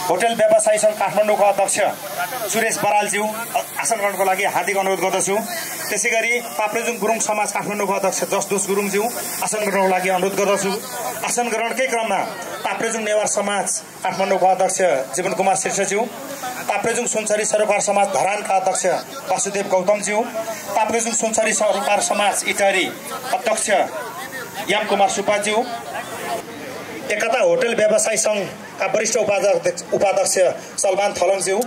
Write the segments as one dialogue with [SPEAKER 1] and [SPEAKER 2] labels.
[SPEAKER 1] Hotel व्यवसायी सङ्घ काठमाडौँको अध्यक्ष सुरेश बरालज्यू आसन ग्रहणको लागि हार्दिक अनुरोध गर्दछु। त्यसैगरी ताप्लेजुङ गुरुङ समाज काठमाडौँको अध्यक्ष जसदोस गुरुङज्यू आसन ग्रहणको लागि अनुरोध गर्दछु। आसन ग्रहणकै क्रममा ताप्लेजुङ नेवार समाज काठमाडौँको अध्यक्ष जीवन कुमार शीर्षज्यू, ताप्लेजुङ सुनसरी सरोकार समाज धरानका अध्यक्ष वासुदेव गौतमज्यू, ताप्लेजुङ सुनसरी सरोकार समाज इटहरी अध्यक्ष याम कुमार सुब्बाज्यू, एकता होटल व्यवसायी सङ्घका वरिष्ठ उपाध्यक्ष सलमान थलङज्यू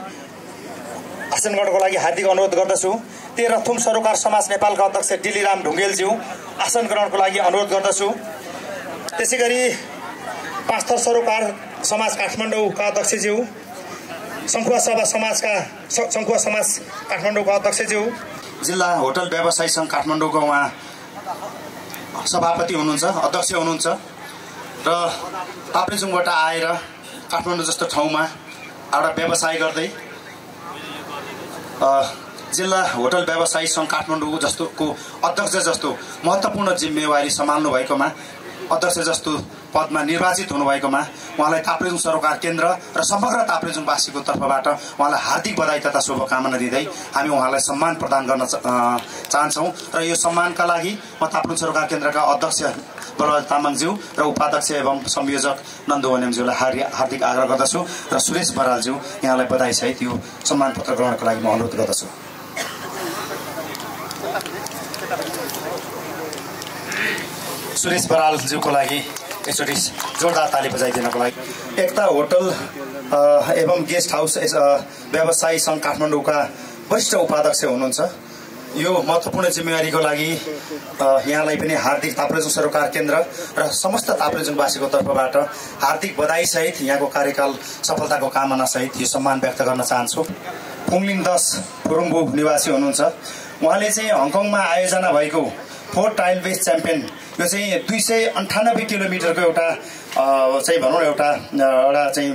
[SPEAKER 1] आसन ग्रहणको लागि हार्दिक अनुरोध गर्दछु। तेह्रथुम सरोकार समाज नेपालका अध्यक्ष डिलीराम ढुङ्गेलज्यू आसन ग्रहणको लागि अनुरोध गर्दछु। त्यसैगरी पाँचथर सरोकार समाज काठमाडौँका अध्यक्षज्यू, सङ्खुवा समाज काठमाडौँका अध्यक्षज्यू, जिल्ला होटल व्यवसायी सङ्घ काठमाडौँको उहाँ सभापति हुनुहुन्छ, अध्यक्ष हुनुहुन्छ र ताप्लेजुङबाट आएर काठमाडौँ जस्तो ठाउँमा एउटा व्यवसाय गर्दै जिल्ला होटल व्यवसायी सङ्घ काठमाडौँ जस्तोको अध्यक्ष जस्तो महत्त्वपूर्ण जिम्मेवारी सम्हाल्नु भएकोमा, अध्यक्ष जस्तो पदमा निर्वाचित हुनुभएकोमा उहाँलाई ताप्लेजुङ सरोकार केन्द्र र समग्र ताप्लेजुङवासीको तर्फबाट उहाँलाई हार्दिक बधाई तथा शुभकामना दिँदै हामी उहाँलाई सम्मान प्रदान गर्न चाहन्छौँ। र यो सम्मानका लागि म ताप्लेजुङ सरोकार केन्द्रका अध्यक्ष बलराज तामाङज्यू र उपाध्यक्ष एवं संयोजक नन्दु वन्यमज्यूलाई हार्दिक आग्रह गर्दछु र सुरेश बरालज्यू यहाँलाई बधाईसहित यो सम्मान पत्र ग्रहणको लागि म अनुरोध गर्दछु। सुरेश बरालज्यूको लागि एकचोटि जोरदार ताली बजाइदिनको लागि। एकता होटल एवं गेस्ट हाउस व्यवसायी सङ्घ काठमाडौँका वरिष्ठ उपाध्यक्ष हुनुहुन्छ। यो महत्त्वपूर्ण जिम्मेवारीको लागि यहाँलाई पनि हार्दिक ताप्लेजुङ सरोकार केन्द्र र समस्त ताप्लेजुङवासीको तर्फबाट हार्दिक बधाईसहित यहाँको कार्यकाल सफलताको कामनासहित यो सम्मान व्यक्त गर्न चाहन्छु। फुङलिङ 10 फुरुङबु निवासी हुनुहुन्छ। उहाँले चाहिँ हङकङमा आयोजना भएको 4 टाइल बेस च्याम्पियन, यो चाहिँ 298 किलोमिटरको एउटा चाहिँ भनौँ एउटा चाहिँ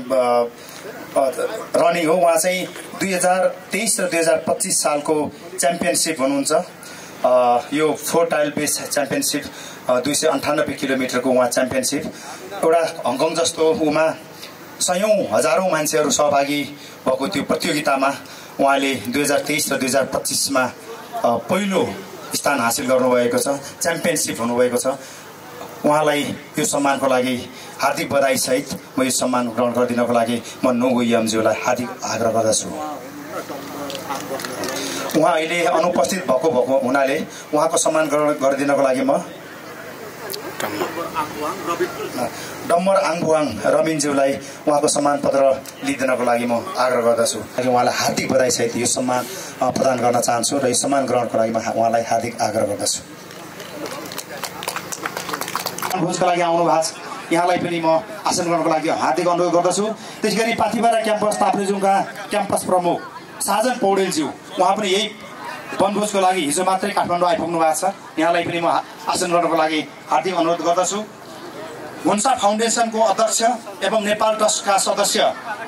[SPEAKER 1] रनिङ हो। उहाँ चाहिँ 2023 र 2025 सालको च्याम्पियनसिप हुनुहुन्छ। यो 4 टाइल बेस च्याम्पियनसिप 298 किलोमिटरको उहाँ च्याम्पियनसिप एउटा हङकङ जस्तो उमा सयौँ हजारौँ मान्छेहरू सहभागी भएको त्यो प्रतियोगितामा उहाँले 2023 र 2025मा पहिलो स्थान हासिल गर्नुभएको छ, च्याम्पियनसिप हुनुभएको छ। उहाँलाई यो सम्मानको लागि हार्दिक बधाईसहित म यो सम्मान ग्रहण गरिदिनको लागि म नोगु यमज्यूलाई हार्दिक आग्रह गर्दछु। उहाँ अहिले अनुपस्थित भएको हुनाले उहाँको सम्मान ग्रहण गरिदिनको लागि म डम्बर आङबुवाङ रबिनज्यूलाई उहाँको सम्मान पत्र लिइदिनको लागि म आग्रह गर्दछु। उहाँलाई हार्दिक बधाईसहित यो सम्मान प्रदान गर्न चाहन्छु र यो सम्मान ग्रहणको लागि म उहाँलाई हार्दिक आग्रह गर्दछु। भोजको लागि आउनु भएको छ, यहाँलाई पनि म आसन ग्रहणको लागि हार्दिक अनुरोध गर्दछु। त्यसैगरी पाथिबारा क्याम्पस ताप्लेजुङका क्याम्पस प्रमुख साजन पौडेलज्यू उहाँ पनि यही वनभोजको लागि हिजो मात्रै काठमाडौँ आइपुग्नु भएको छ, यहाँलाई पनि म आसन ग्रहणको लागि हार्दिक अनुरोध गर्दछु। हुन्सा फाउन्डेसनको अध्यक्ष एवं नेपाल ट्रस्टका सदस्य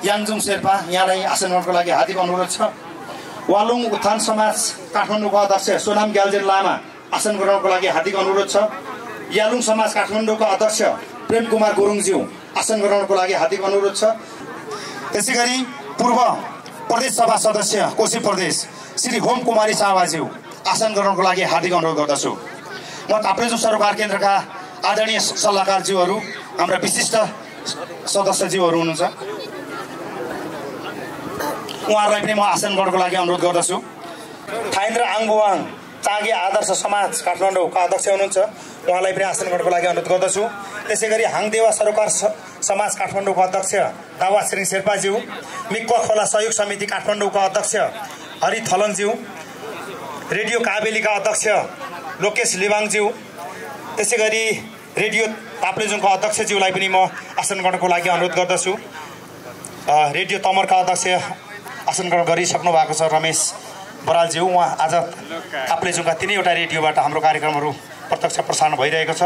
[SPEAKER 1] याङजुङ शेर्पा यहाँलाई आसन ग्रहणको लागि हार्दिक अनुरोध छ। वालुङ उत्थान समाज काठमाडौँको अध्यक्ष सोनाम ग्याल्जेन लामा आसन ग्रहणको लागि हार्दिक अनुरोध छ। यालुङ समाज काठमाडौँका अध्यक्ष प्रेम कुमार गुरुङज्यू आसन ग्रहणको लागि हार्दिक अनुरोध छ। त्यसैगरी पूर्व प्रदेश सभा सदस्य कोशी प्रदेश श्री होम कुमारी सावाज्यू आसन ग्रहणको लागि हार्दिक अनुरोध गर्दछु। म ताप्लेजुङ सरोकार केन्द्रका आदरणीय सल्लाहकारज्यूहरू, हाम्रा विशिष्ट सदस्यज्यूहरू हुनुहुन्छ, उहाँहरूलाई पनि म आसन ग्रहणको लागि अनुरोध गर्दछु। थाइन्द्र आङबुवाङ चाँगे आदर्श समाज काठमाडौँका अध्यक्ष हुनुहुन्छ, उहाँलाई पनि आसन ग्रहणको लागि अनुरोध गर्दछु। त्यसैगरी हाङदेवा सरोकार समाज काठमाडौँको अध्यक्ष दावा छिरिङ शेर्पाज्यू, मिक्वा खोला सहयोग समिति काठमाडौँका अध्यक्ष हरि थलङज्यू, रेडियो काबेलीका अध्यक्ष लोकेश लिबाङज्यू, त्यसैगरी रेडियो ताप्लेजुङका अध्यक्षज्यूलाई पनि म आसन ग्रहणको लागि अनुरोध गर्दछु। रेडियो तमरका अध्यक्ष आसन ग्रहण गरिसक्नु भएको छ रमेश बरालज्यू, उहाँ आज ताप्लेजुङका 3वटा रेडियोबाट हाम्रो कार्यक्रमहरू प्रत्यक्ष प्रसारण भइरहेको छ।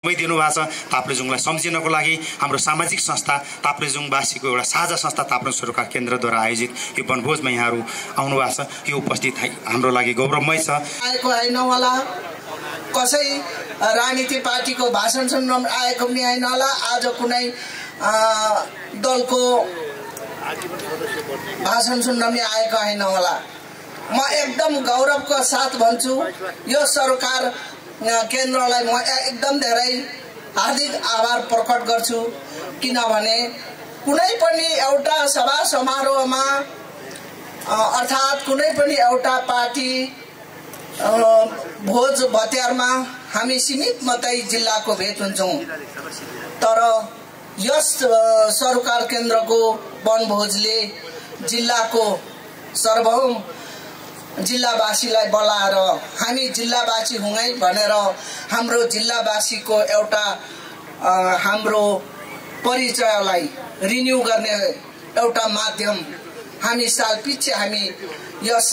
[SPEAKER 1] दिनु भएको छ ताप्लेजुङलाई सम्झिनको लागि हाम्रो सामाजिक संस्था ताप्लेजुङवासीको एउटा साझा संस्था ताप्लेजुङ सरोकार केन्द्रद्वारा आयोजित यो वनभोजमा यहाँहरू आउनु भएको छ, यो उपस्थित हाम्रो लागि गौरवमय छ।
[SPEAKER 2] आएको होइन होला, कसै राजनीति पार्टीको भाषण सुन्न आएको पनि होइन होला, आज कुनै दलको भाषण सुन्न पनि आएको होइन होला। म एकदम गौरवको साथ भन्छु, यो सरकार केन्द्रलाई म एकदम धेरै हार्दिक आभार प्रकट गर्छु। किनभने कुनै पनि एउटा सभा समारोहमा अर्थात् कुनै पनि एउटा पार्टी भोज भत्यारमा हामी सीमित मात्रै जिल्लाको भेट हुन्छौँ, तर यस सरकार केन्द्रको वनभोजले जिल्लाको सार्वभौम जिल्लावासीलाई बोलाएर हामी जिल्लावासी हुँ है भनेर हाम्रो जिल्लावासीको एउटा हाम्रो परिचयलाई रिन्यू गर्ने एउटा माध्यम हामी सालपछि हामी यस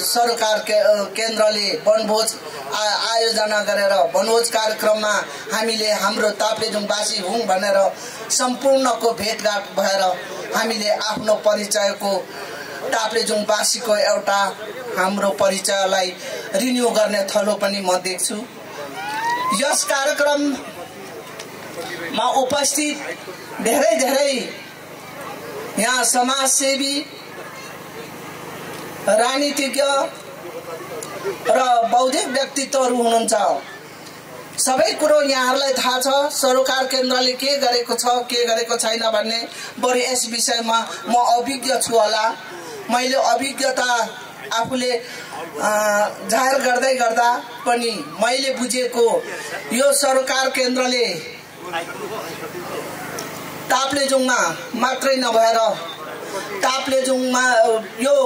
[SPEAKER 2] सरकार केन्द्रले वनभोज आयोजना गरेर वनभोज कार्यक्रममा हामीले हाम्रो ताप्लेजुङवासी हौँ भनेर सम्पूर्णको भेटघाट भएर हामीले आफ्नो परिचयको ताप्लेजुङवासीको एउटा हाम्रो परिचयलाई रिन्यू गर्ने थलो पनि म देख्छु। यस कार्यक्रममा उपस्थित धेरै यहाँ समाजसेवी, राजनीतिज्ञ र बौद्धिक व्यक्तित्वहरू हुनुहुन्छ। सबै कुरो यहाँहरूलाई थाहा छ सरकार केन्द्रले के गरेको छ के गरेको छैन भन्ने। बरु यस विषयमा म अभिज्ञ छु होला। मैले अभिज्ञता आफूले जाहेर गर्दै गर्दा पनि मैले बुझेको यो सरकार केन्द्रले ताप्लेजुङमा मात्रै नभएर ताप्लेजुङमा यो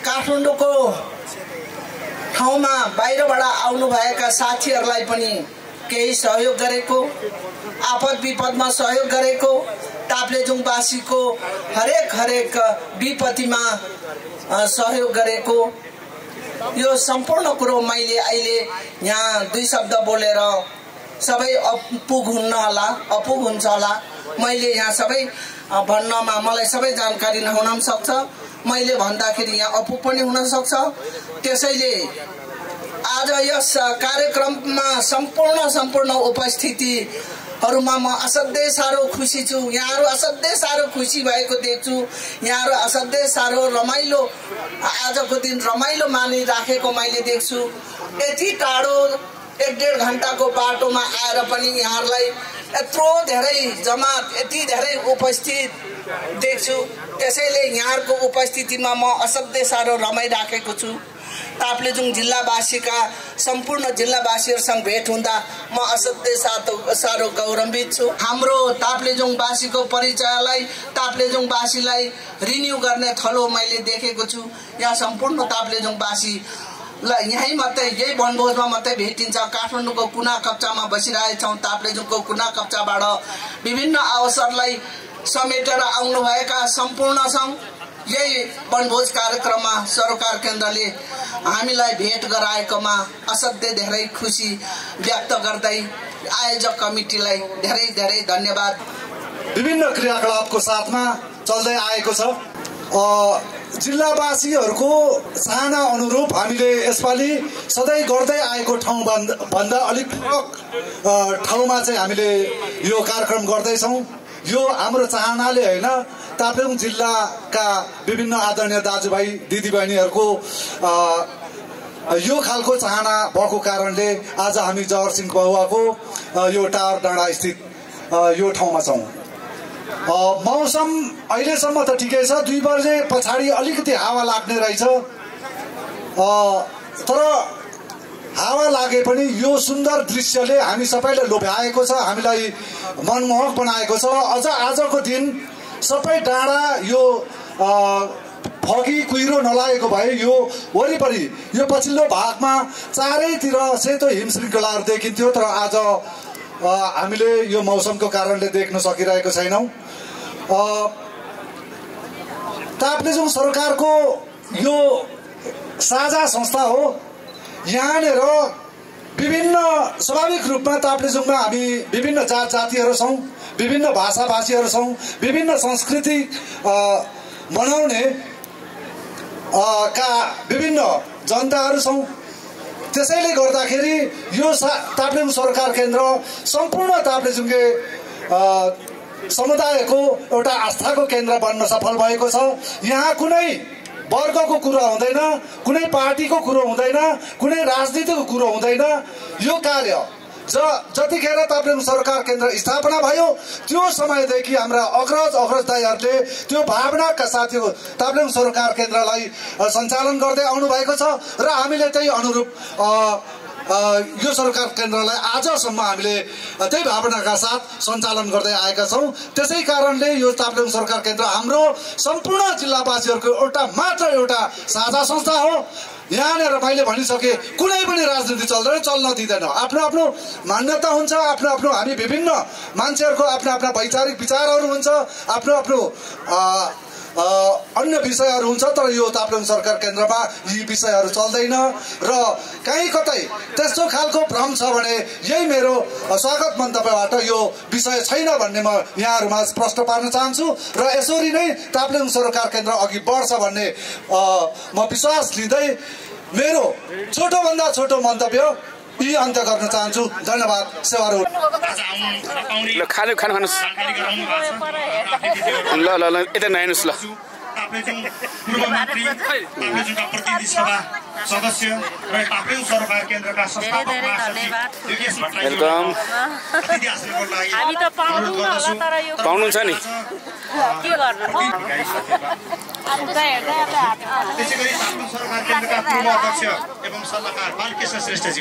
[SPEAKER 2] काठमाडौँको ठाउँमा बाहिरबाट आउनुभएका साथीहरूलाई पनि केही सहयोग गरेको, आपद विपदमा सहयोग गरेको, ताप्लेजुङवासीको हरेक विपत्तिमा सहयोग गरेको, यो सम्पूर्ण कुरो मैले अहिले यहाँ दुई शब्द बोलेर सबै अपुग हुन्छ होला। मैले यहाँ सबै भन्नमा मलाई सबै जानकारी नहुन पनि सक्छ, मैले भन्दाखेरि यहाँ अपुग पनि हुन सक्छ। त्यसैले आज यस कार्यक्रममा सम्पूर्ण उपस्थितिहरूमा म असाध्यै साह्रो खुसी छु। यहाँहरू असाध्यै साह्रो खुसी भएको देख्छु। यहाँहरू असाध्यै साह्रो रमाइलो आजको दिन रमाइलो मानिराखेको मैले देख्छु। यति टाढो 1-1.5 घण्टाको बाटोमा आएर पनि यहाँहरूलाई यत्रो धेरै जमात यति धेरै उपस्थित देख्छु। त्यसैले यहाँहरूको उपस्थितिमा म असाध्यै साह्रो रमाइराखेको छु। ताप्लेजुङ जिल्लावासीका सम्पूर्ण जिल्लावासीहरूसँग भेट हुँदा म असाध्यै साह्रो गौरवित छु। हाम्रो ताप्लेजुङवासीको परिचयलाई ताप्लेजुङवासीलाई रिन्यू गर्ने थलो मैले देखेको छु। यहाँ सम्पूर्ण ताप्लेजुङवासी यहीँ मात्रै यही वनभोजमा मात्रै भेटिन्छ। काठमाडौँको कुना कप्चामा बसिरहेछौँ। ताप्लेजुङको कुना कप्चाबाट विभिन्न अवसरलाई समेटेर आउनुभएका सम्पूर्ण छौँ। यही वनभोज कार्यक्रममा सरकार केन्द्रले हामीलाई भेट गराएकोमा असाध्यै धेरै खुसी व्यक्त गर्दै आयोजक कमिटीलाई धेरै धन्यवाद।
[SPEAKER 3] विभिन्न क्रियाकलापको साथमा चल्दै आएको छ। जिल्लावासीहरूको चाहना अनुरूप हामीले यसपालि सधैँ गर्दै आएको ठाउँभन्दा अलिक फरक ठाउँमा चाहिँ हामीले यो कार्यक्रम गर्दैछौँ। यो हाम्रो चाहनाले होइन, ताप्लेजुङ जिल्लाका विभिन्न आदरणीय दाजुभाइ दिदीबहिनीहरूको यो खालको चाहना भएको कारणले आज हामी जगरसिंह बहुवाको यो टावर डाँडा स्थित यो ठाउँमा छौँ। मौसम अहिलेसम्म त ठिकै छ। 2 बजे पछाडि अलिकति हावा लाग्ने रहेछ, तर हावा लागे पनि यो सुन्दर दृश्यले हामी सबैलाई लोभ्याएको छ, हामीलाई मनमोहक बनाएको छ। अझ आजको दिन सबै डाँडा यो फगी कुहिरो नलागेको भए यो वरिपरि यो पछिल्लो भागमा चारैतिर सेतो हिमश्रृङ्खलाहरू देखिन्थ्यो, तर आज हामीले यो मौसमको कारणले देख्न सकिरहेको छैनौँ। ताप्लेजुङ सरकारको यो साझा संस्था हो। यहाँनिर विभिन्न स्वाभाविक रूपमा ताप्लेजुङमा हामी विभिन्न जात जातिहरू छौँ, विभिन्न भाषाभाषीहरू छौँ, विभिन्न संस्कृति मनाउने का विभिन्न जनताहरू छौँ। त्यसैले गर्दाखेरि यो ताप्लेजुङ सरकार केन्द्र सम्पूर्ण ताप्लेजुङे समुदायको एउटा आस्थाको केन्द्र बन्न सफल भएको छ। यहाँ कुनै वर्गको कुरा हुँदैन, कुनै पार्टीको कुरो हुँदैन, कुनै राजनीतिको कुरो हुँदैन। यो कार्य जतिखेर ताप्लेजुङ सरकार केन्द्र स्थापना भयो त्यो समयदेखि हाम्रा अग्रज दाइहरूले त्यो भावनाका साथ यो ताप्लेजुङ सरकार केन्द्रलाई सञ्चालन गर्दै आउनु भएको छ र हामीले त्यही अनुरूप यो सरकार केन्द्रलाई आजसम्म हामीले त्यही भावनाका साथ सञ्चालन गर्दै आएका छौँ। त्यसै कारणले यो ताप्लेजुङ सरकार केन्द्र हाम्रो सम्पूर्ण जिल्लावासीहरूको एउटा साझा संस्था हो। यहाँनिर मैले भनिसके कुनै पनि राजनीति चल्न दिँदैन। आफ्नो मान्यता हुन्छ, आफ्नो हामी विभिन्न मान्छेहरूको आफ्ना वैचारिक विचारहरू हुन्छ, आफ्नो अन्य विषयहरू हुन्छ। तर यो ताप्लेजुङ सरकार केन्द्रमा यी विषयहरू चल्दैन र कहीँ कतै त्यस्तो खालको भ्रम छ भने यही मेरो स्वागत मन्तव्यबाट यो विषय छैन भन्ने म यहाँहरूमा प्रश्न पार्न चाहन्छु र यसरी नै ताप्लेजुङ सरकार केन्द्र अघि बढ्छ भन्ने म विश्वास लिँदै मेरो छोटोभन्दा छोटो मन्तव्य यी अन्त्य गर्न चाहन्छु। धन्यवाद। सेवारो
[SPEAKER 4] खानुहोस् ल यता नहेर्नुहोस् ल।
[SPEAKER 1] ताप्लेजुङ पूर्व मन्त्री, ताप्लेजुङका प्रतिनिधि सभा सदस्य र ताप्लेजुङ सरकार केन्द्रका संस्थापक महासचिव योगेश भट्टराई
[SPEAKER 4] वेलकम।
[SPEAKER 1] अतिथि आश्रमको लागि
[SPEAKER 5] हामी त पाउँदैनौँ होला तर यो
[SPEAKER 4] पाउनुहुन्छ नि
[SPEAKER 5] के गर्नु
[SPEAKER 1] त्यसैगरी ताप्लेजुङ सरकार केन्द्रका पूर्व अध्यक्ष एवं सल्लाहकार बालकृष्ण श्रेष्ठज्यू